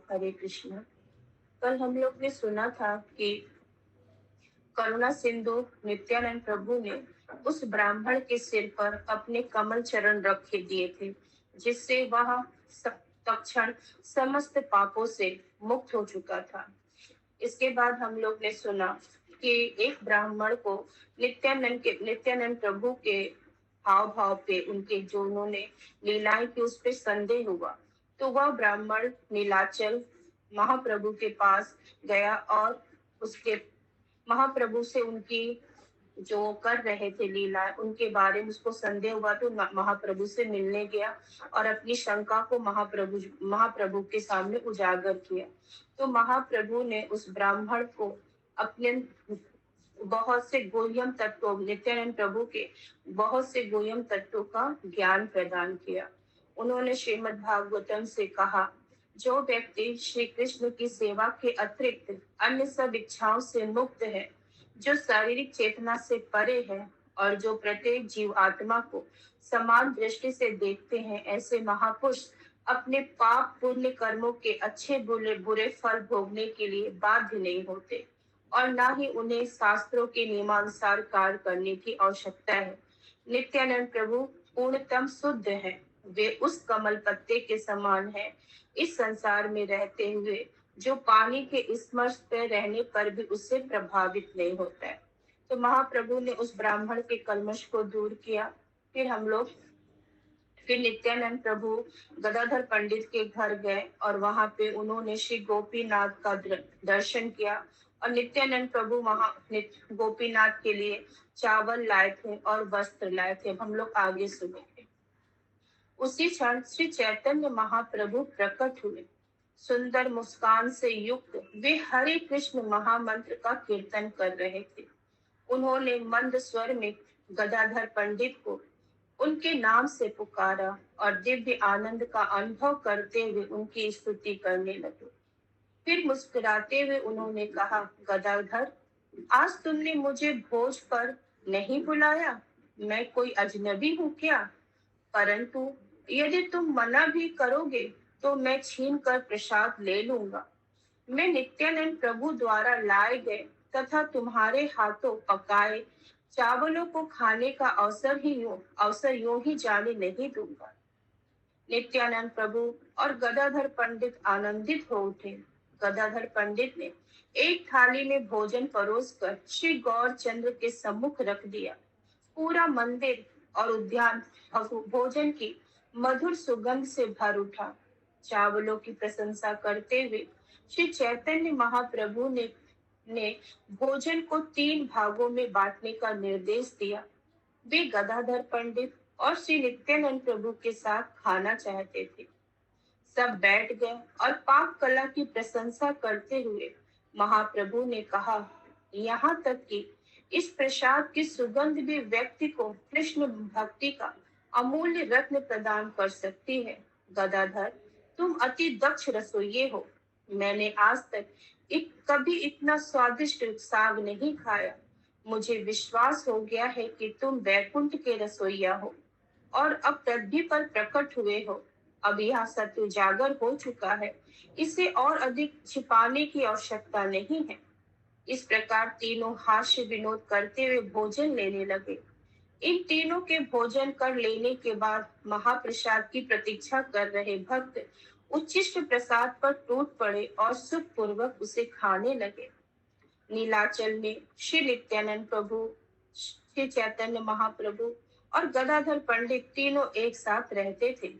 हरे कृष्ण। कल हम लोग ने सुना था कि करुणा सिंधु नित्यानंद प्रभु ने उस ब्राह्मण के सिर पर अपने कमल चरण रखे दिए थे, जिससे वह तत्क्षण समस्त पापों से मुक्त हो चुका था। इसके बाद हम लोग ने सुना कि एक ब्राह्मण को नित्यानंद प्रभु के हाव भाव पे, उनके जो उन्होंने लीलाएं की, उस पे संदेह हुआ। तो वह ब्राह्मण नीलाचल महाप्रभु के पास गया और उसके महाप्रभु से उनकी जो कर रहे थे लीला, उनके बारे में उसको संदेह हुआ, तो महाप्रभु से मिलने गया और अपनी शंका को महाप्रभु के सामने उजागर किया। तो महाप्रभु ने उस ब्राह्मण को अपने बहुत से गुह्यम तत्वों, नित्यानंद प्रभु के बहुत से गुह्यम तत्वों का ज्ञान प्रदान किया। उन्होंने श्रीमद् भागवतम से कहा, जो व्यक्ति श्री कृष्ण की सेवा के अतिरिक्त अन्य सब इच्छाओं से मुक्त है, जो शारीरिक चेतना से परे है और जो प्रत्येक जीव आत्मा को समान दृष्टि से देखते हैं, ऐसे महापुरुष अपने पाप पुण्य कर्मों के अच्छे बुरे फल भोगने के लिए बाध्य नहीं होते और ना ही उन्हें शास्त्रों के नियमानुसार कार्य करने की आवश्यकता है। नित्यानंद प्रभु पूर्णतम शुद्ध है। वे उस कमल पत्ते के समान है, इस संसार में रहते हुए, जो पानी के स्पर्श पे रहने पर भी उससे प्रभावित नहीं होता है। तो महाप्रभु ने उस ब्राह्मण के कल्मश को दूर किया। फिर नित्यानंद प्रभु गदाधर पंडित के घर गए और वहां पे उन्होंने श्री गोपीनाथ का दर्शन किया और नित्यानंद प्रभु वहां गोपीनाथ के लिए चावल लाए थे और वस्त्र लाए थे। हम लोग आगे सुनेंगे। उसी क्षण श्री चैतन्य महाप्रभु प्रकट हुए। सुंदर मुस्कान से युक्त वे हरे कृष्ण महामंत्र का कीर्तन कर रहे थे। उन्होंने मंद स्वर में गदाधर पंडित को उनके नाम से पुकारा और दिव्य आनंद का अनुभव करते हुए उनकी स्तुति करने लगे। फिर मुस्कुराते हुए उन्होंने कहा, गदाधर, आज तुमने मुझे भोज पर नहीं बुलाया। मैं कोई अजनबी हूँ क्या? परंतु यदि तुम मना भी करोगे तो मैं छीन कर प्रसाद ले लूंगा। मैं नित्यानंद प्रभु द्वारा लाए गए तथा तुम्हारे हाथों पकाए चावलों को खाने का अवसर यूं ही जाने नहीं दूंगा। नित्यानंद प्रभु और गदाधर पंडित आनंदित हो उठे। गदाधर पंडित ने एक थाली में भोजन परोसकर श्री गौर चंद्र के सम्मुख रख दिया। पूरा मंदिर और उद्यान भोजन की मधुर सुगंध से भर उठा। चावलों की प्रशंसा करते हुए श्री चैतन्य महाप्रभु ने भोजन को 3 भागों में बांटने का निर्देश दिया। वे गदाधर पंडित और श्री नित्यानंद प्रभु के साथ खाना चाहते थे। सब बैठ गए और पाक कला की प्रशंसा करते हुए महाप्रभु ने कहा, यहाँ तक कि इस प्रसाद की सुगंध भी व्यक्ति को कृष्ण भक्ति का अमूल्य रत्न प्रदान कर सकती है। गदाधर, तुम अति दक्ष रसोइये हो। मैंने आज तक कभी इतना स्वादिष्ट साग नहीं खाया। मुझे विश्वास हो गया है कि तुम वैकुंठ के रसोइया हो और अब पृथ्वी पर प्रकट हुए हो। अब यह सत्य उजागर हो चुका है, इसे और अधिक छिपाने की आवश्यकता नहीं है। इस प्रकार तीनों हास्य विनोद करते हुए भोजन लेने लगे। इन तीनों के भोजन कर लेने के बाद महाप्रसाद की प्रतीक्षा कर रहे भक्त उच्छिष्ट प्रसाद पर टूट पड़े और सुखपूर्वक उसे खाने लगे। नीलाचल में श्री नित्यानंद प्रभु, श्री चैतन्य महाप्रभु और गदाधर पंडित तीनों एक साथ रहते थे।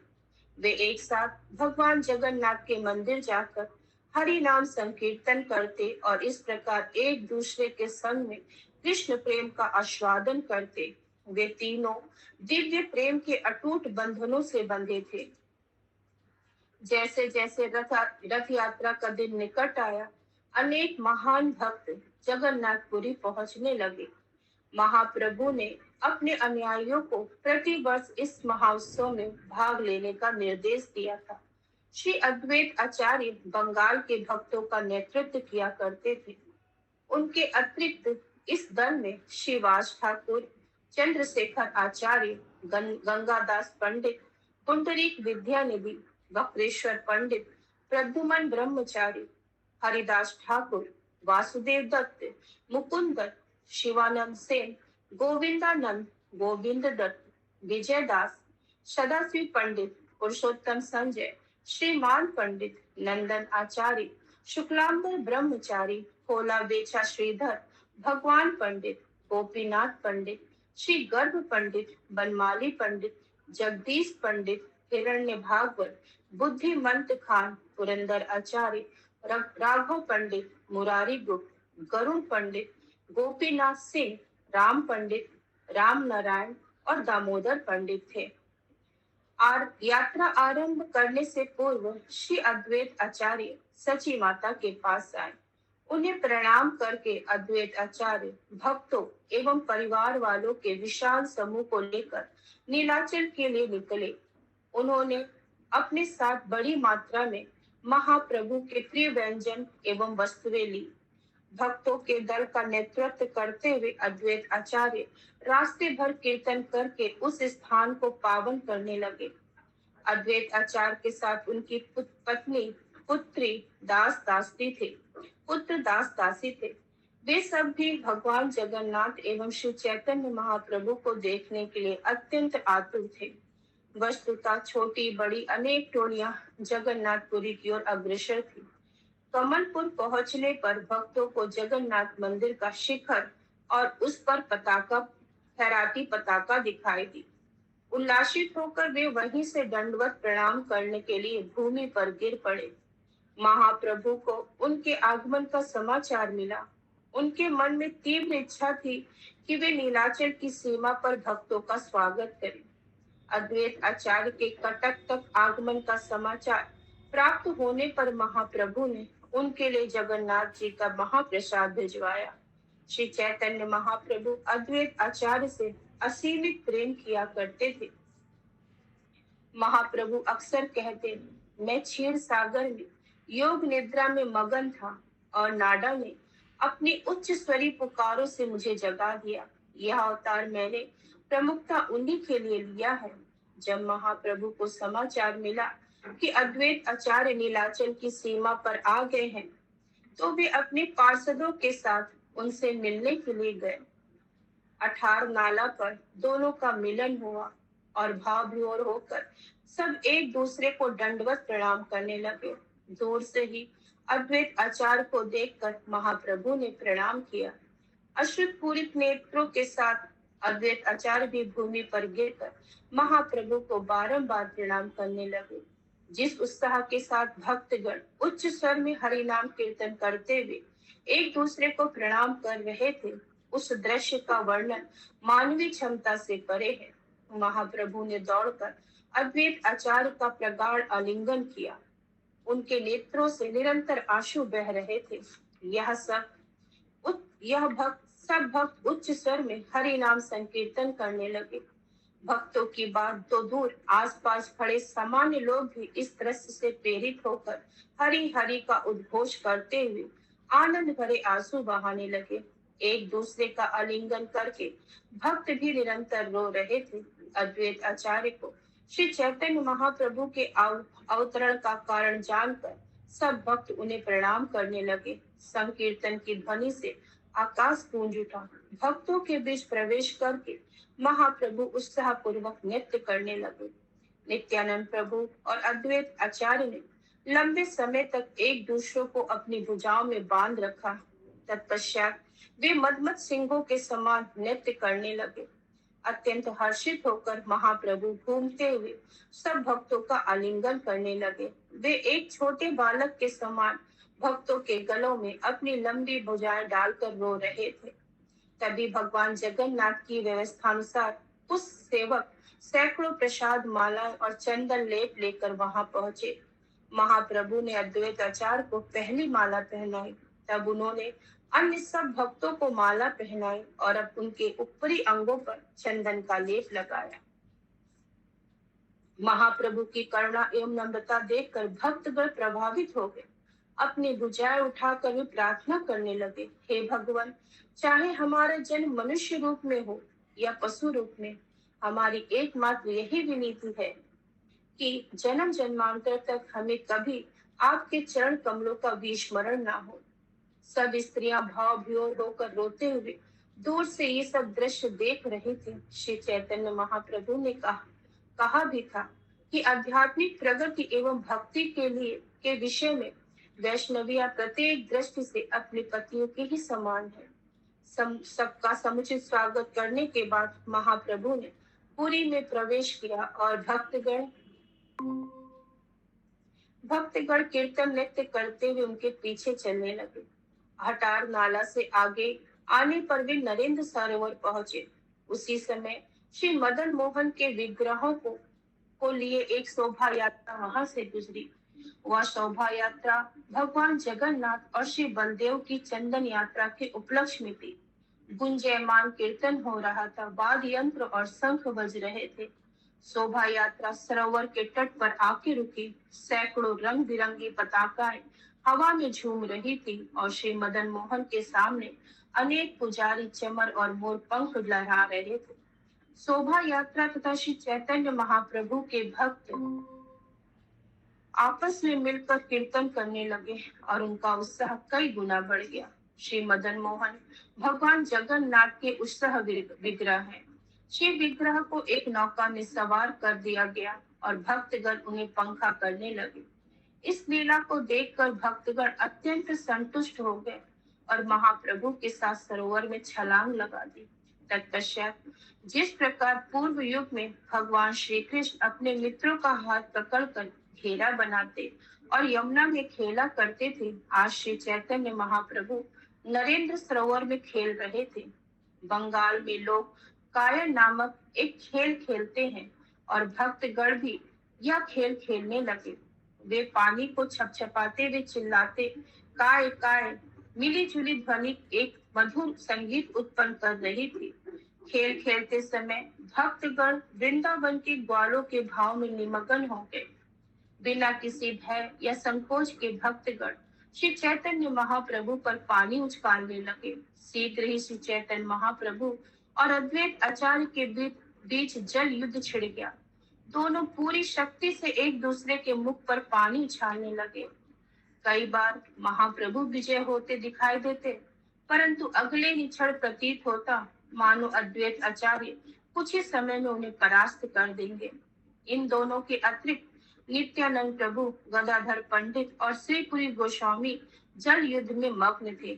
वे एक साथ भगवान जगन्नाथ के मंदिर जाकर हरि नाम संकीर्तन करते और इस प्रकार एक दूसरे के संग में कृष्ण प्रेम का आस्वादन करते। वे तीनों दिव्य प्रेम के अटूट बंधनों से बंधे थे। जैसे जैसे रथ यात्रा का दिन निकट आया, अनेक महान भक्त जगन्नाथपुरी पहुंचने लगे। महाप्रभु ने अपने अनुयायियों को प्रतिवर्ष इस महोत्सव में भाग लेने का निर्देश दिया था। श्री अद्वैत आचार्य बंगाल के भक्तों का नेतृत्व किया करते थे। उनके अतिरिक्त इस दल में श्रीवास ठाकुर, चंद्रशेखर आचार्य, गंगादास पंडित, पुंडरीक विद्यानिधि, वक्रेश्वर पंडित, प्रद्युमन ब्रह्मचारी, हरिदास ठाकुर, वासुदेव दत्त, मुकुंद दत्त, शिवानंद सेन, गोविंदानंद, गोविंद दत्त, विजय दास, सदाशिव पंडित, पुरुषोत्तम संजय, श्रीमान पंडित, नंदन आचार्य, शुक्लांबर ब्रह्मचारी, भोला बेचा श्रीधर, भगवान पंडित, गोपीनाथ पंडित, श्री गर्भ पंडित, बनमाली पंडित, जगदीश पंडित, हिरण्य भागवत, बुद्धिमंत खान, पुरंदर आचार्य, राघव पंडित, मुरारी गुप्त, गरुण पंडित, गोपीनाथ सिंह, राम पंडित, राम नारायण और दामोदर पंडित थे। यात्रा आरंभ करने से पूर्व श्री अद्वैत आचार्य सची माता के पास आए। उन्हें प्रणाम करके अद्वैत आचार्य भक्तों एवं परिवार वालों के विशाल समूह को लेकर नीलाचल के लिए निकले। उन्होंने अपने साथ बड़ी मात्रा में महाप्रभु के प्रिय व्यंजन एवं वस्तुएं ली। भक्तों के दल का नेतृत्व करते हुए अद्वैत आचार्य रास्ते भर कीर्तन करके उस स्थान को पावन करने लगे। अद्वैत आचार्य के साथ उनकी पत्नी, पुत्री, पुत्र दास दासी थे। वे सब भी भगवान जगन्नाथ एवं शिव चैतन्य महाप्रभु को देखने के लिए अत्यंत आतुर थे। वस्तुतः छोटी बड़ी अनेक टोलियां जगन्नाथपुरी की ओर अग्रसर थी। कमलपुर पहुंचने पर भक्तों को जगन्नाथ मंदिर का शिखर और उस पर फहराती पताका दिखाई दी। उल्लासित होकर वे वहीं से दंडवत प्रणाम करने के लिए भूमि पर गिर पड़े। महाप्रभु को उनके आगमन का समाचार मिला। उनके मन में तीव्र इच्छा थी कि वे नीलाचल की सीमा पर भक्तों का स्वागत करें। अद्वैत आचार्य के कटक तक आगमन का समाचार प्राप्त होने पर महाप्रभु ने उनके लिए जगन्नाथ जी का महाप्रसाद भिजवाया। श्री चैतन्य महाप्रभु अद्वैत आचार्य से असीमित प्रेम किया करते थे। महाप्रभु अक्सर कहते, मैं क्षीर सागर में योग निद्रा में मगन था और नाडा ने अपनी उच्च स्वरी पुकारों से मुझे जगा दिया। यह अवतार मैंने प्रमुखता उन्हीं के लिए लिया है। जब महाप्रभु को समाचार मिला कि अद्वैत आचार्य नीलाचल की सीमा पर आ गए हैं, तो वे अपने पार्षदों के साथ उनसे मिलने के लिए गए। अठार नाला पर दोनों का मिलन हुआ और भाव विभोर होकर सब एक दूसरे को दंडवत प्रणाम करने लगे। दूर से ही अद्वैत आचार्य को देखकर महाप्रभु ने प्रणाम किया। अश्रुपूरित नेत्रों के साथ अद्वैत आचार्य भी भूमि पर गिरकर महाप्रभु को बारंबार प्रणाम करने लगे। जिस उत्साह के साथ भक्तगण उच्च स्वर में हरि नाम कीर्तन करते हुए एक दूसरे को प्रणाम कर रहे थे, उस दृश्य का वर्णन मानवीय क्षमता से परे है। महाप्रभु ने दौड़कर अद्वैत आचार्य का प्रगाढ़ आलिंगन किया। उनके नेत्रों से निरंतर आंसू बह रहे थे। सब भक्त उच्च स्वर में हरि नाम संकीर्तन करने लगे। भक्तों की बात तो दूर, आसपास खड़े सामान्य लोग भी इस दृश्य से प्रेरित होकर हरि हरि का उद्घोष करते हुए आनंद भरे आंसू बहाने लगे। एक दूसरे का आलिंगन करके भक्त भी निरंतर रो रहे थे। अद्वैत आचार्य को श्री चैतन्य महाप्रभु के अवतरण का कारण जानकर सब भक्त उन्हें प्रणाम करने लगे। संकीर्तन की ध्वनि से आकाश गूंज उठा। भक्तों के बीच प्रवेश करके महाप्रभु उत्साह पूर्वक नृत्य करने लगे। नित्यानंद प्रभु और अद्वैत आचार्य ने लंबे समय तक एक दूसरे को अपनी भुजाओं में बांध रखा। तत्पश्चात वे मदमत सिंहों के समान नृत्य करने लगे। अत्यंत हर्षित होकर महाप्रभु घूमते हुए सब भक्तों का आलिंगन करने लगे। वे एक छोटे बालक के समान भक्तों के गलों में अपनी लंबी भुजाएं डालकर रो रहे थे। तभी भगवान जगन्नाथ की व्यवस्थानुसार उस सेवक सैकड़ों प्रसाद माला और चंदन लेप लेकर वहां पहुंचे। महाप्रभु ने अद्वैत आचार्य को पहली माला पहनाई। तब उन्होंने अन्य सब भक्तों को माला पहनाई और अब उनके ऊपरी अंगों पर चंदन का लेप लगाया। महाप्रभु की करुणा एवं नम्रता देखकर भक्तगण प्रभावित हो गए। अपनी भुजाएं उठाकर वे प्रार्थना करने लगे, हे भगवान, चाहे हमारा जन्म मनुष्य रूप में हो या पशु रूप में, हमारी एकमात्र यही विनती है कि जन्म जन्मांतर तक हमें कभी आपके चरण कमलों का विस्मरण ना हो। सब स्त्रियां भाव विभोर होकर रोते हुए दूर से ये सब दृश्य देख रहे थे। श्री चैतन्य महाप्रभु ने कहा भी था कि आध्यात्मिक प्रगति एवं भक्ति के विषय में वैष्णविया प्रत्येक दृष्टि से अपने पतियों के ही समान है। सबका समुचित स्वागत करने के बाद महाप्रभु ने पुरी में प्रवेश किया और भक्तगण कीर्तन नृत्य करते हुए उनके पीछे चलने लगे। हटार नाला से आगे आने पर वे नरेंद्र सरोवर पहुंचे। उसी समय श्री मदन मोहन के विग्रहों को लिए एक शोभा यात्रा वहां से गुजरी। वह शोभा यात्रा भगवान जगन्नाथ और श्री बलदेव की चंदन यात्रा के उपलक्ष्य में थी। गुंजयमान कीर्तन हो रहा था, वाद्य यंत्र और शंख बज रहे थे। शोभा यात्रा सरोवर के तट पर आके रुकी। सैकड़ों रंग बिरंगी पताकाएं हवा में झूम रही थी और श्री मदन मोहन के सामने अनेक पुजारी चमर और मोर पंख लहरा रहे थे। शोभा यात्रा तथा श्री चैतन्य महाप्रभु के भक्त आपस में मिलकर कीर्तन करने लगे और उनका उत्साह कई गुना बढ़ गया। श्री मदन मोहन भगवान जगन्नाथ के उत्साह विग्रह है। श्री विग्रह को एक नौका में सवार कर दिया गया और भक्तगण उन्हें पंखा करने लगे। इस लीला को देखकर भक्तगण अत्यंत संतुष्ट हो गए और महाप्रभु के साथ सरोवर में छलांग लगा दी। तत्पश्चात जिस प्रकार पूर्व युग में भगवान श्री कृष्ण अपने मित्रों का हाथ पकड़कर घेरा बनाते और यमुना में खेला करते थे, आज श्री चैतन्य महाप्रभु नरेंद्र सरोवर में खेल रहे थे। बंगाल में लोग कायर नामक एक खेल खेलते हैं और भक्तगण भी यह खेल खेलने लगे। वे पानी को छपछपाते हुए चिल्लाते काय काय, मिली जुली ध्वनि एक मधुर संगीत उत्पन्न कर रही थी। खेल खेलते समय भक्तगण वृंदावन के ग्वालों के भाव में निमग्न हो गए। बिना किसी भय या संकोच के भक्तगण श्री चैतन्य महाप्रभु पर पानी उछालने लगे। शीघ्र ही श्री चैतन्य महाप्रभु और अद्वैत आचार्य के बीच जल युद्ध छिड़ गया। दोनों पूरी शक्ति से एक दूसरे के मुख पर पानी उछालने लगे। कई बार महाप्रभु विजय होते दिखाई देते, परंतु अगले ही क्षण प्रतीत होता मानो अद्वैत आचार्य कुछ ही समय में उन्हें परास्त कर देंगे। इन दोनों के अतिरिक्त नित्यानंद प्रभु, गदाधर पंडित और श्रीपुरी गोस्वामी जल युद्ध में मग्न थे।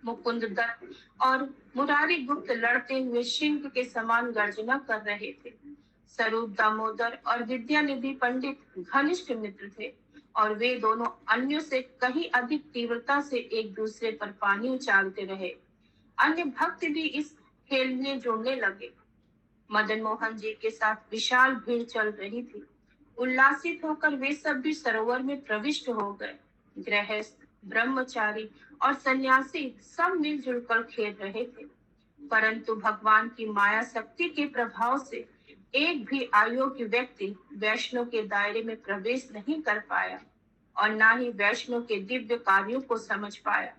मुकुंद दत्त और मुरारी गुप्त लड़ते हुए सिंह के समान गर्जना कर रहे थे। स्वरूप दामोदर और विद्यानिधि पंडित घनिष्ठ मित्र थे और वे दोनों अन्यों से कहीं अधिक तीव्रता से एक दूसरे पर पानी उछालते रहे। अन्य भक्त भी इस खेल में जुड़ने लगे। मदन मोहन जी के साथ विशाल भीड़ चल रही थी। उल्लासित होकर वे सब भी सरोवर में प्रविष्ट हो गए। गृहस्थ, ब्रह्मचारी और सन्यासी सब मिलजुल कर खेल रहे थे, परंतु भगवान की माया शक्ति के प्रभाव से एक भी अयोग्य व्यक्ति वैष्णव के दायरे में प्रवेश नहीं कर पाया और न ही वैष्णव के दिव्य कार्यों को समझ पाया।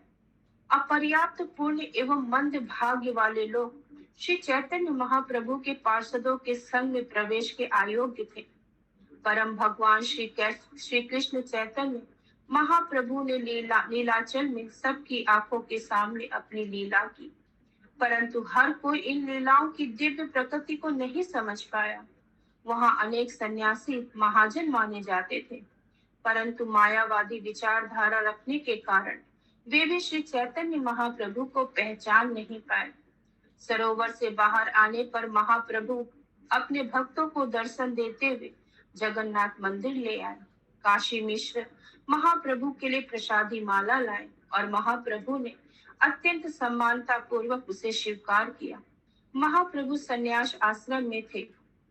अपर्याप्त पुण्य एवं मंद भाग्य वाले लोग श्री चैतन्य महाप्रभु के पार्षदों के संग में प्रवेश के अयोग्य थे। परम भगवान श्री कृष्ण चैतन्य महाप्रभु ने लीलाचल में सबकी आंखों के सामने अपनी लीला की, परंतु हर कोई इन लीलाओं की दिव्य प्रकृति को नहीं समझ पाया। वहां अनेक सन्यासी महाजन माने जाते थे, परंतु मायावादी विचारधारा रखने के कारण वे भी श्री चैतन्य महाप्रभु को पहचान नहीं पाए। सरोवर से बाहर आने पर महाप्रभु अपने भक्तों को दर्शन देते हुए जगन्नाथ मंदिर ले आए। काशी मिश्र महाप्रभु के लिए प्रसादी माला लाए और महाप्रभु ने अत्यंत सम्मानता पूर्वक उसे स्वीकार किया। महाप्रभु संन्यास आश्रम में थे,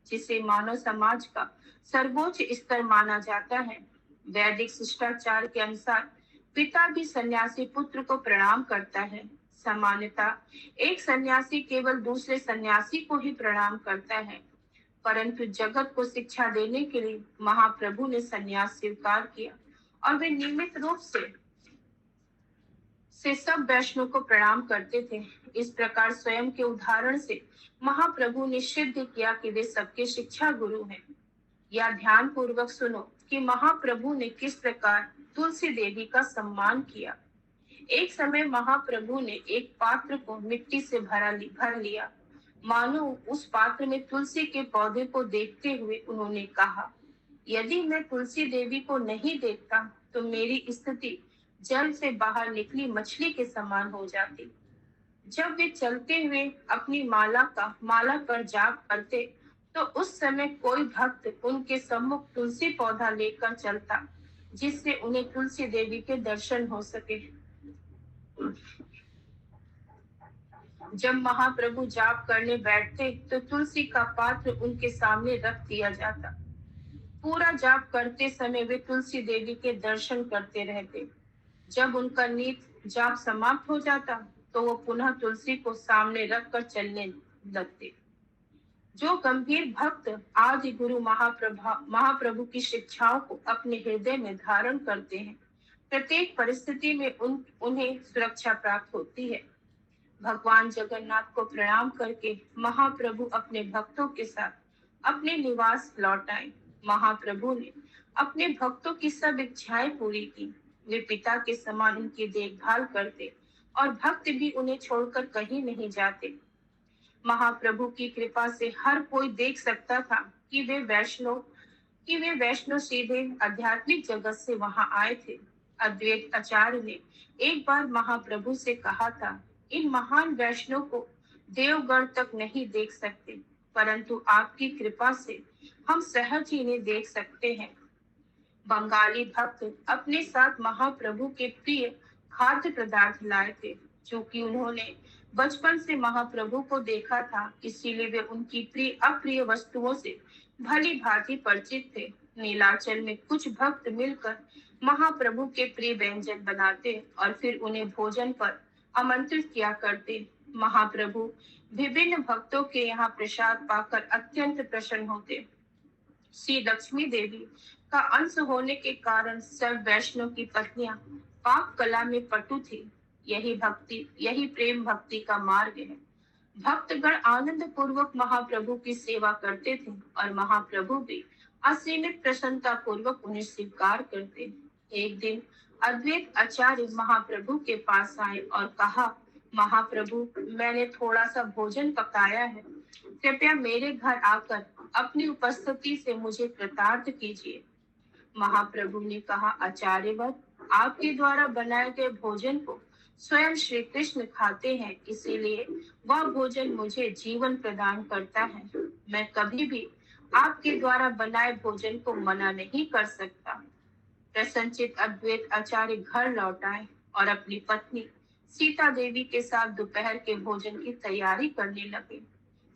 जिसे मानव समाज का सर्वोच्च स्तर माना जाता है। वैदिक शिष्टाचार के अनुसार पिता भी सन्यासी पुत्र को प्रणाम करता है। सामान्यतः एक सन्यासी केवल दूसरे सन्यासी को ही प्रणाम करता है, परंतु जगत को शिक्षा देने के लिए महाप्रभु ने सन्यास स्वीकार किया और वे नियमित रूप से सब वैष्णव को प्रणाम करते थे। इस प्रकार स्वयं के उदाहरण से महाप्रभु ने सिद्ध किया कि वे सबके शिक्षा गुरु हैं। या ध्यान पूर्वक सुनो कि महाप्रभु ने किस प्रकार तुलसी देवी का सम्मान किया। एक समय महाप्रभु ने एक पात्र को मिट्टी से भर लिया। मानो उस पात्र में तुलसी के पौधे को देखते हुए उन्होंने कहा, यदि मैं तुलसी देवी को नहीं देखता तो मेरी स्थिति जल से बाहर निकली मछली के समान हो जाती। जब वे चलते हुए अपनी माला पर जाप करते तो उस समय कोई भक्त उनके सम्मुख तुलसी पौधा लेकर चलता, जिससे उन्हें तुलसी देवी के दर्शन हो सके। जब महाप्रभु जाप करने बैठते तो तुलसी का पात्र उनके सामने रख दिया जाता। पूरा जाप करते समय वे तुलसी देवी के दर्शन करते रहते। जब उनका नित जाप समाप्त हो जाता तो वो पुनः तुलसी को सामने रखकर चलने लगते। जो गंभीर भक्त आदि गुरु महाप्रभु की शिक्षाओं को अपने हृदय में धारण करते हैं, प्रत्येक परिस्थिति में उन्हें सुरक्षा प्राप्त होती है। भगवान जगन्नाथ को प्रणाम करके महाप्रभु अपने भक्तों के साथ अपने निवास लौट आए। महाप्रभु ने अपने भक्तों की सब इच्छाएं पूरी की। वे पिता के समान उनकी देखभाल करते और भक्त भी उन्हें छोड़कर कहीं नहीं जाते। महाप्रभु की कृपा से हर कोई देख सकता था कि वे वैष्णव सीधे आध्यात्मिक जगत से वहां आए थे। अद्वैत आचार्य ने एक बार महाप्रभु से कहा था, इन महान वैष्णव को देवगढ़ तक नहीं देख सकते, परंतु आपकी कृपा से हम सहज ही इन्हें देख सकते हैं। बंगाली भक्त अपने साथ महाप्रभु के प्रिय खाद्य पदार्थ लाए थे। चूंकि उन्होंने बचपन से महाप्रभु को देखा था, इसीलिए वे उनकी अप्रिय वस्तुओं से भली भांति परिचित थे। नीलाचल में कुछ भक्त मिलकर महाप्रभु के प्रिय व्यंजन बनाते और फिर उन्हें भोजन पर आमंत्रित किया करते। महाप्रभु विभिन्न भक्तों के यहाँ प्रसाद पाकर अत्यंत प्रसन्न होते। श्री लक्ष्मी देवी का अंश होने के कारण सब वैष्णव की पत्नियां पाक कला में पटु थी। यही प्रेम भक्ति का मार्ग है। भक्तगण आनंद पूर्वक महाप्रभु की सेवा करते थे और महाप्रभु भी असीमित प्रसन्नता पूर्वक उन्हें स्वीकार करते। एक दिन अद्वैत आचार्य महाप्रभु के पास आए और कहा, महाप्रभु, मैंने थोड़ा सा भोजन पकाया है, कृपया मेरे घर आकर अपनी उपस्थिति से मुझे कृतार्थ कीजिए। महाप्रभु ने कहा, आचार्यवर, आपके द्वारा बनाए गए भोजन को स्वयं श्री कृष्ण खाते हैं, इसीलिए वह भोजन मुझे जीवन प्रदान करता है। मैं कभी भी आपके द्वारा बनाए भोजन को मना नहीं कर सकता। प्रसन्नचित अद्वैत आचार्य घर लौट आए और अपनी पत्नी सीता देवी के साथ दोपहर के भोजन की तैयारी करने लगे।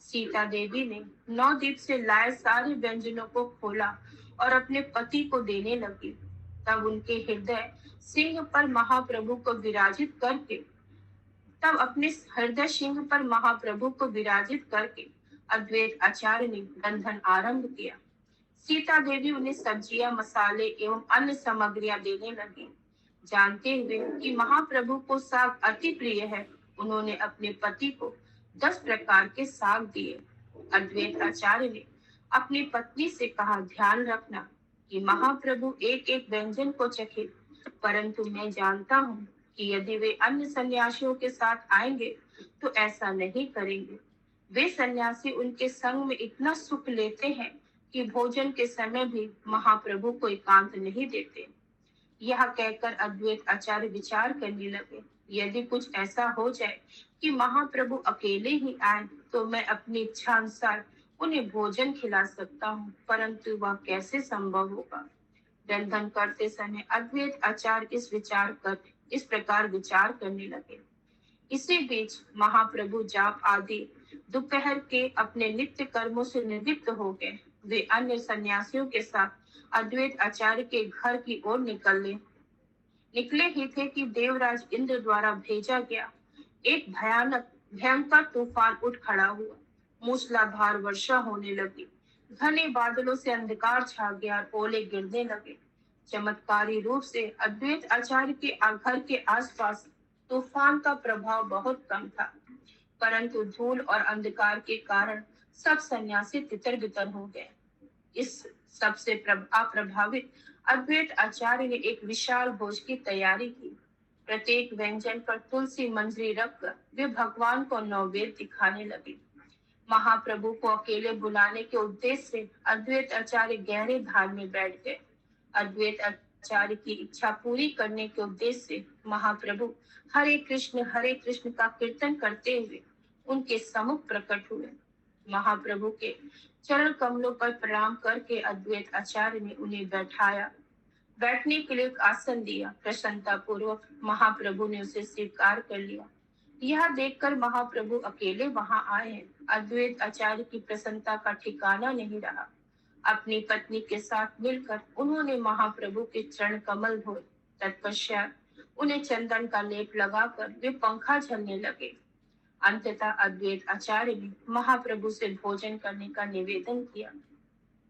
सीता देवी ने नवद्वीप से लाए सारे व्यंजनों को खोला और अपने पति को देने लगी। तब उनके हृदय सिंह पर महाप्रभु को विराजित करके अद्वैत आचार्य ने रंधन आरंभ किया। सीता देवी उन्हें सब्जियां, मसाले एवं अन्य सामग्रियां देने लगी। जानते हुए कि महाप्रभु को साग अति प्रिय है, उन्होंने अपने पति को 10 प्रकार के साग दिए। अद्वैत आचार्य ने अपनी पत्नी से कहा, ध्यान रखना कि महाप्रभु एक एक व्यंजन को चखे, परंतु मैं जानता हूँ कि यदि वे अन्य सन्यासियों के साथ आएंगे तो ऐसा नहीं करेंगे। वे सन्यासी उनके संग में इतना सुख लेते हैं कि भोजन के समय भी महाप्रभु को एकांत नहीं देते। यह कहकर अद्वैत आचार्य विचार करने लगे, यदि कुछ ऐसा हो जाए कि महाप्रभु अकेले ही आए तो मैं अपनी इच्छा अनुसार उन्हें भोजन खिला सकता हूँ, परंतु वह कैसे संभव होगा। रंधन करते समय अद्वैत आचार्य इस प्रकार विचार करने लगे। इसी बीच महाप्रभु जाप आदि दोपहर के अपने नित्य कर्मों से निवृत्त हो गए। वे अन्य सन्यासियों के साथ अद्वैत आचार्य के घर की ओर निकले ही थे कि देवराज इंद्र द्वारा भेजा गया एक भयंकर तूफान उठ खड़ा हुआ। मूसलाधार वर्षा होने लगी। घने बादलों से अंधकार छा गया और ओले गिरने लगे। चमत्कारी रूप से अद्वैत आचार्य के घर के आसपास तूफान का प्रभाव बहुत कम था, परंतु धूल और अंधकार के कारण सब सन्यासी तितर बितर हो गए। इस सबसे अप्रभावित अद्वैत आचार्य ने एक विशाल भोज की तैयारी की। प्रत्येक व्यंजन पर तुलसी मंजरी रखकर वे भगवान को नैवेद्य दिखाने लगे। महाप्रभु को अकेले बुलाने के उद्देश्य से अद्वैत आचार्य गहरे ध्यान में बैठ गए। अद्वैत आचार्य की इच्छा पूरी करने के उद्देश्य से महाप्रभु हरे कृष्ण का कीर्तन करते हुए उनके सम्मुख प्रकट हुए। महाप्रभु के चरण कमलों पर प्रणाम करके अद्वैत आचार्य ने उन्हें बैठाया। बैठने के लिए एक आसन दिया। प्रसन्नता पूर्वक महाप्रभु ने उसे स्वीकार कर लिया। यह देखकर महाप्रभु अकेले वहां आए हैं। अद्वैत आचार्य की प्रसन्नता का ठिकाना नहीं रहा। अपनी पत्नी के साथ मिलकर उन्होंने महाप्रभु के चरण कमल धोए। तत्पश्चात उन्हें चंदन का लेप लगाकर वे पंखा झलने लगे। अंततः अद्वैत आचार्य ने महाप्रभु से भोजन करने का निवेदन किया।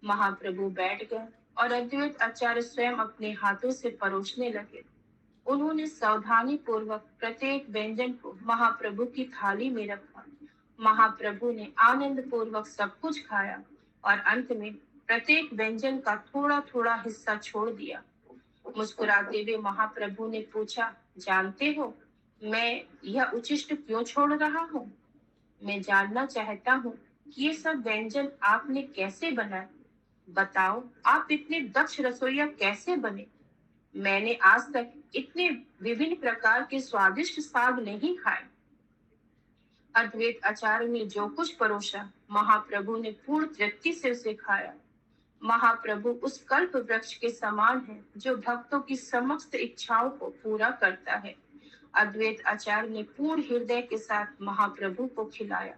महाप्रभु बैठ गए और अद्वैत आचार्य स्वयं अपने हाथों से परोसने लगे। उन्होंने सावधानी पूर्वक प्रत्येक व्यंजन को महाप्रभु की थाली में रखा। महाप्रभु ने आनंद पूर्वक सब कुछ खाया और अंत में प्रत्येक व्यंजन का थोड़ा थोड़ा हिस्सा छोड़ दिया। मुस्कुराते हुए महाप्रभु ने पूछा, जानते हो मैं यह उच्छिष्ट क्यों छोड़ रहा हूँ? मैं जानना चाहता हूँ कि ये सब व्यंजन आपने कैसे बनाए। बताओ, आप इतने दक्ष रसोइया कैसे बने? मैंने आज तक इतने विभिन्न प्रकार के स्वादिष्ट साग नहीं खाए। अद्वैत आचार्य ने जो कुछ परोसा, महाप्रभु ने पूर्ण तृप्ति से उसे खाया। महाप्रभु उस कल्प वृक्ष के समान है जो भक्तों की समस्त इच्छाओं को पूरा करता है। अद्वैत आचार्य ने पूर्ण हृदय के साथ महाप्रभु को खिलाया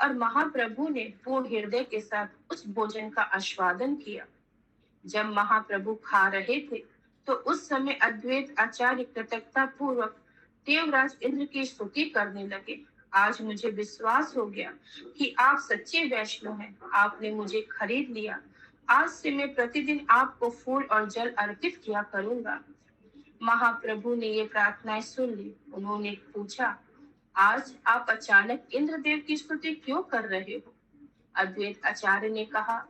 और महाप्रभु ने पूर्ण हृदय के साथ उस भोजन का आस्वादन किया। जब महाप्रभु खा रहे थे तो उस समय अद्वैत आचार्य कृतज्ञता पूर्वक देवराज इंद्र की स्तुति करने लगे। आज मुझे विश्वास हो गया कि आप सच्चे वैष्णव हैं। आपने मुझे खरीद लिया। आज से मैं प्रतिदिन आपको फूल और जल अर्पित किया करूंगा। महाप्रभु ने ये प्रार्थनाएं सुन ली। उन्होंने पूछा, आज आप अचानक इंद्रदेव की स्तुति क्यों कर रहे हो? अद्वैत आचार्य ने कहा,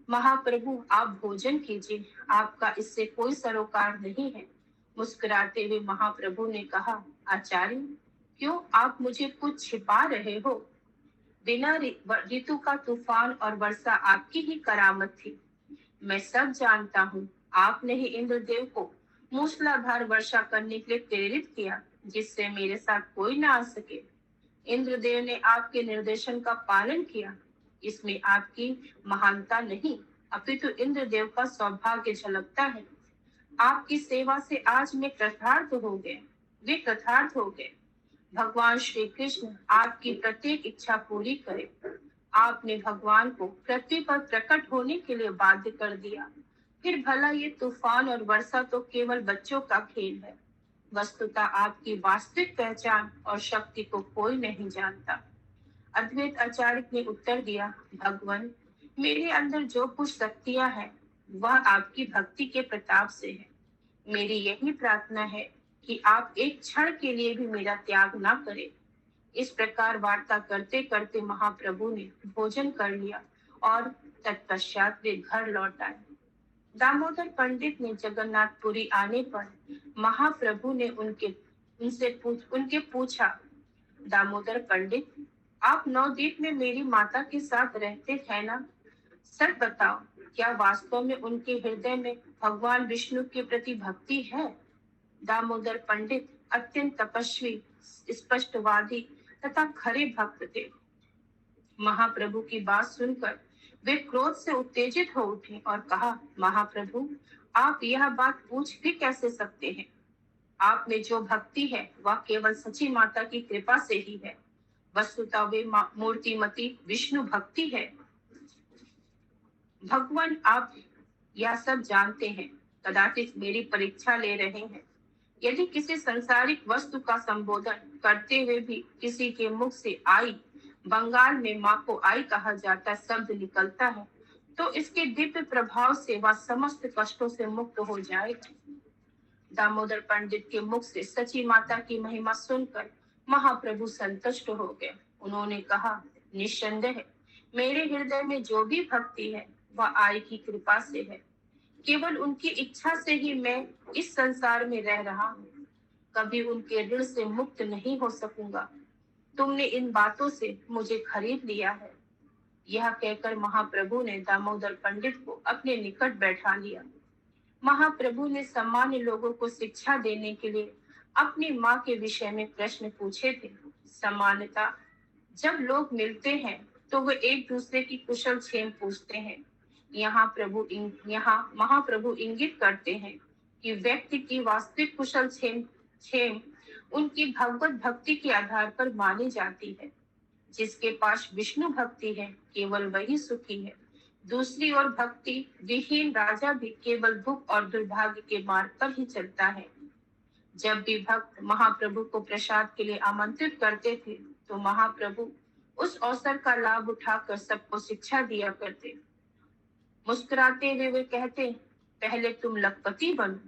महाप्रभु आप भोजन कीजिए, आपका इससे कोई सरोकार नहीं है। मुस्कुराते हुए महाप्रभु ने कहा, आचार्य क्यों आप मुझे कुछ छिपा रहे हो? बिना ऋतु का तूफान और वर्षा आपकी ही करामत थी। मैं सब जानता हूँ। आपने ही इंद्रदेव को मूसलाधार वर्षा करने के लिए प्रेरित किया, जिससे मेरे साथ कोई ना आ सके। इंद्रदेव ने आपके निर्देशन का पालन किया। इसमें आपकी महानता नहीं, अपितु इंद्रदेव का सौभाग्य झलकता है। आपकी सेवा से आज मैं कृतार्थ हो गए। वे कृतार्थ हो गए। भगवान श्री कृष्ण आपकी प्रत्येक इच्छा पूरी करे। आपने भगवान को पृथ्वी पर प्रकट होने के लिए बाध्य कर दिया। फिर भला ये तूफान और वर्षा तो केवल बच्चों का खेल है। वस्तुतः आपकी वास्तविक पहचान और शक्ति को कोई नहीं जानता। अद्वैत आचार्य ने उत्तर दिया, भगवान मेरे अंदर जो कुछ शक्तियां हैं वह आपकी भक्ति के प्रताप से है। मेरी यही प्रार्थना है कि आप एक क्षण के लिए भी मेरा त्याग ना करें। इस प्रकार वार्ता करते करते महाप्रभु ने भोजन कर लिया और तत्पश्चात वे घर लौट आए। दामोदर पंडित ने जगन्नाथपुरी आने पर महाप्रभु ने उनके पूछा, दामोदर पंडित आप नवद्वीप में मेरी माता के साथ रहते हैं ना? सच बताओ, क्या वास्तव में उनके हृदय में भगवान विष्णु के प्रति भक्ति है? दामोदर पंडित अत्यंत तपस्वी, स्पष्टवादी तथा खरे भक्त थे। महाप्रभु की बात सुनकर वे क्रोध से उत्तेजित हो उठे और कहा, महाप्रभु आप यह बात पूछ भी कैसे सकते हैं? आप में जो भक्ति है वह केवल सची माता की कृपा से ही है। वस्तुतः वे मूर्तिमती विष्णु भक्ति है। भगवान आप यह सब जानते हैं, कदाचित मेरी परीक्षा ले रहे हैं। यदि किसी संसारिक वस्तु का संबोधन करते हुए भी किसी के मुख से आई, बंगाल में माँ को आई कहा जाता शब्द निकलता है, तो इसके दिव्य प्रभाव से वह समस्त कष्टों से मुक्त हो जाएगा। दामोदर पंडित के मुख से सची माता की महिमा सुनकर महाप्रभु संतुष्ट हो गए। उन्होंने कहा, निस्संदेह मेरे हृदय में जो भी भक्ति है वह आई की कृपा से है। केवल उनकी इच्छा से ही मैं इस संसार में रह रहा हूँ। कभी उनके ऋण से मुक्त नहीं हो सकूंगा। तुमने इन बातों से मुझे खरीद लिया है। यह कहकर महाप्रभु ने दामोदर पंडित को अपने निकट बैठा लिया। महाप्रभु ने सामान्य लोगों को शिक्षा देने के लिए अपनी माँ के विषय में प्रश्न पूछे थे। सामान्यतः जब लोग मिलते हैं तो वे एक दूसरे की कुशल क्षेम पूछते हैं। यहाँ महाप्रभु इंगित करते हैं कि व्यक्ति की वास्तविक कुशल क्षेम क्षेम उनकी भगवत भक्ति के आधार पर मानी जाती है। जिसके पास विष्णु भक्ति है केवल वही सुखी है। दूसरी ओर भक्ति विहीन राजा भी केवल दुख और दुर्भाग्य के मार्ग पर ही चलता है। जब भी भक्त महाप्रभु को प्रसाद के लिए आमंत्रित करते थे तो महाप्रभु उस अवसर का लाभ उठाकर सबको शिक्षा दिया करते। मुस्कुराते हुए वे कहते, पहले तुम लखपति बनो,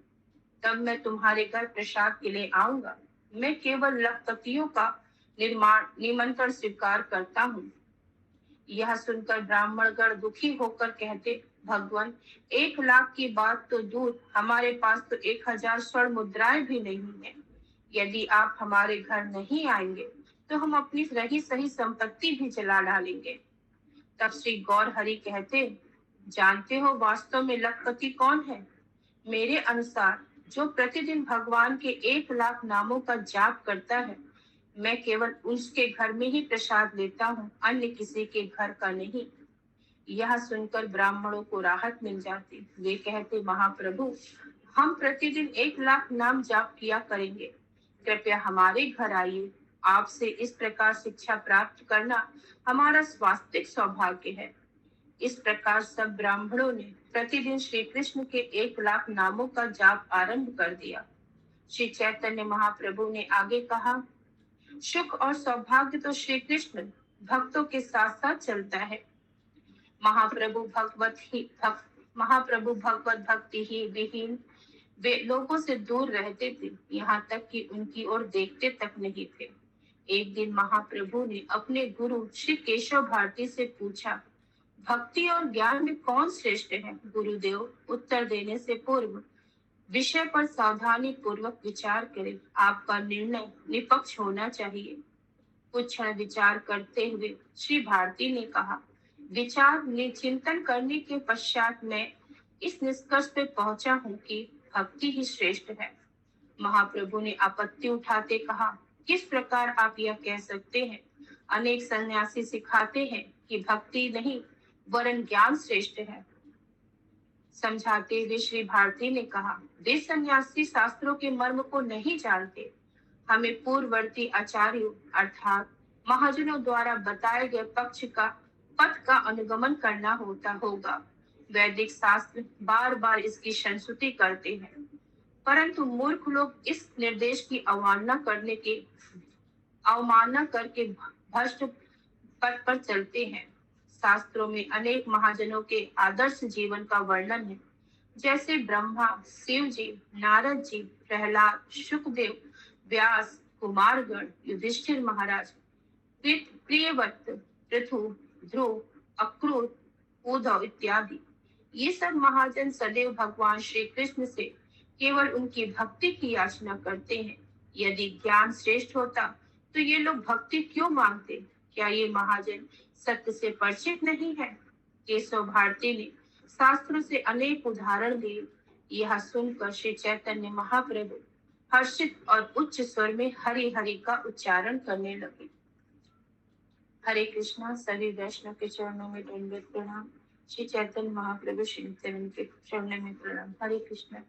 तब मैं तुम्हारे घर प्रसाद के लिए आऊंगा। मैं केवल लखपतियों का निमंत्रण स्वीकार करता हूँ। यह सुनकर ब्राह्मणगण दुखी होकर कहते, भगवान 1 लाख की बात तो दूर, हमारे पास तो 1000 स्वर्ण मुद्राएं भी नहीं है। यदि आप हमारे घर नहीं आएंगे तो हम अपनी रही सही संपत्ति भी जला डालेंगे। तब श्री गौर हरि कहते, जानते हो वास्तव में लखपति कौन है? मेरे अनुसार जो प्रतिदिन भगवान के 1 लाख नामों का जाप करता है, मैं केवल उसके घर में ही प्रसाद लेता हूँ, अन्य किसी के घर का नहीं। यह सुनकर ब्राह्मणों को राहत मिल जाती। वे कहते, महाप्रभु हम प्रतिदिन 1 लाख नाम जाप किया करेंगे, कृपया हमारे घर आइए। आपसे इस प्रकार शिक्षा प्राप्त करना हमारा वास्तविक सौभाग्य है। इस प्रकार सब ब्राह्मणों ने प्रतिदिन श्री कृष्ण के 1 लाख नामों का जाप आरंभ कर दिया। श्री चैतन्य महाप्रभु ने आगे कहा, सुख और सौभाग्य तो श्री कृष्ण भक्तों के साथ साथ चलता है। महाप्रभु भगवत भक्ति ही विहीन वे लोगों से दूर रहते थे, यहाँ तक कि उनकी ओर देखते तक नहीं थे। एक दिन महाप्रभु ने अपने गुरु श्री केशव भारती से पूछा, भक्ति और ज्ञान में कौन श्रेष्ठ है? गुरुदेव उत्तर देने से पूर्व विषय पर सावधानी पूर्वक विचार करें। आपका निर्णय निष्पक्ष होना चाहिए। कुछ क्षण विचार करते हुए श्री भारती ने कहा, विचार चिंतन करने के पश्चात मैं इस निष्कर्ष पे पहुंचा हूँ कि भक्ति ही श्रेष्ठ है। महाप्रभु ने आपत्ति उठाते कहा, किस प्रकार आप यह कह सकते हैं? अनेक सन्यासी सिखाते हैं कि भक्ति नहीं वरन ज्ञान श्रेष्ठ है। समझाते हुए श्री भारती ने कहा, वे सन्यासी शास्त्रों के मर्म को नहीं जानते। हमें पूर्ववर्ती आचार्यों अर्थात महाजनों द्वारा बताए गए पथ का अनुगमन करना होगा। वैदिक शास्त्र बार बार इसकी संस्तुति करते हैं, परंतु मूर्ख लोग इस निर्देश की अवमानना करके भ्रष्ट पथ पर चलते हैं। शास्त्रों में अनेक महाजनों के आदर्श जीवन का वर्णन है, जैसे ब्रह्मा, शिव जी, नारद जी, प्रहलाद, सुखदेव, व्यास, कुमारगण, युधिष्ठिर महाराज, प्रियव्रत, पृथु, ध्रुव, अक्रूर, उद्धव इत्यादि। ये सब महाजन सदैव भगवान श्री कृष्ण से केवल उनकी भक्ति की याचना करते हैं। यदि ज्ञान श्रेष्ठ होता तो ये लोग भक्ति क्यों मांगते? क्या ये महाजन सत्य से परिचित नहीं है? केशव भारती ने शास्त्रों से अनेक उदाहरण दिए। यह सुनकर श्री चैतन्य महाप्रभु हर्षित और उच्च स्वर में हरि हरि का उच्चारण करने लगे। हरे कृष्णा। सभी वैष्णव के चरणों में दंडवत प्रणाम। श्री चैतन्य महाप्रभु श्री चरण के चरणों में प्रणाम। हरे कृष्णा।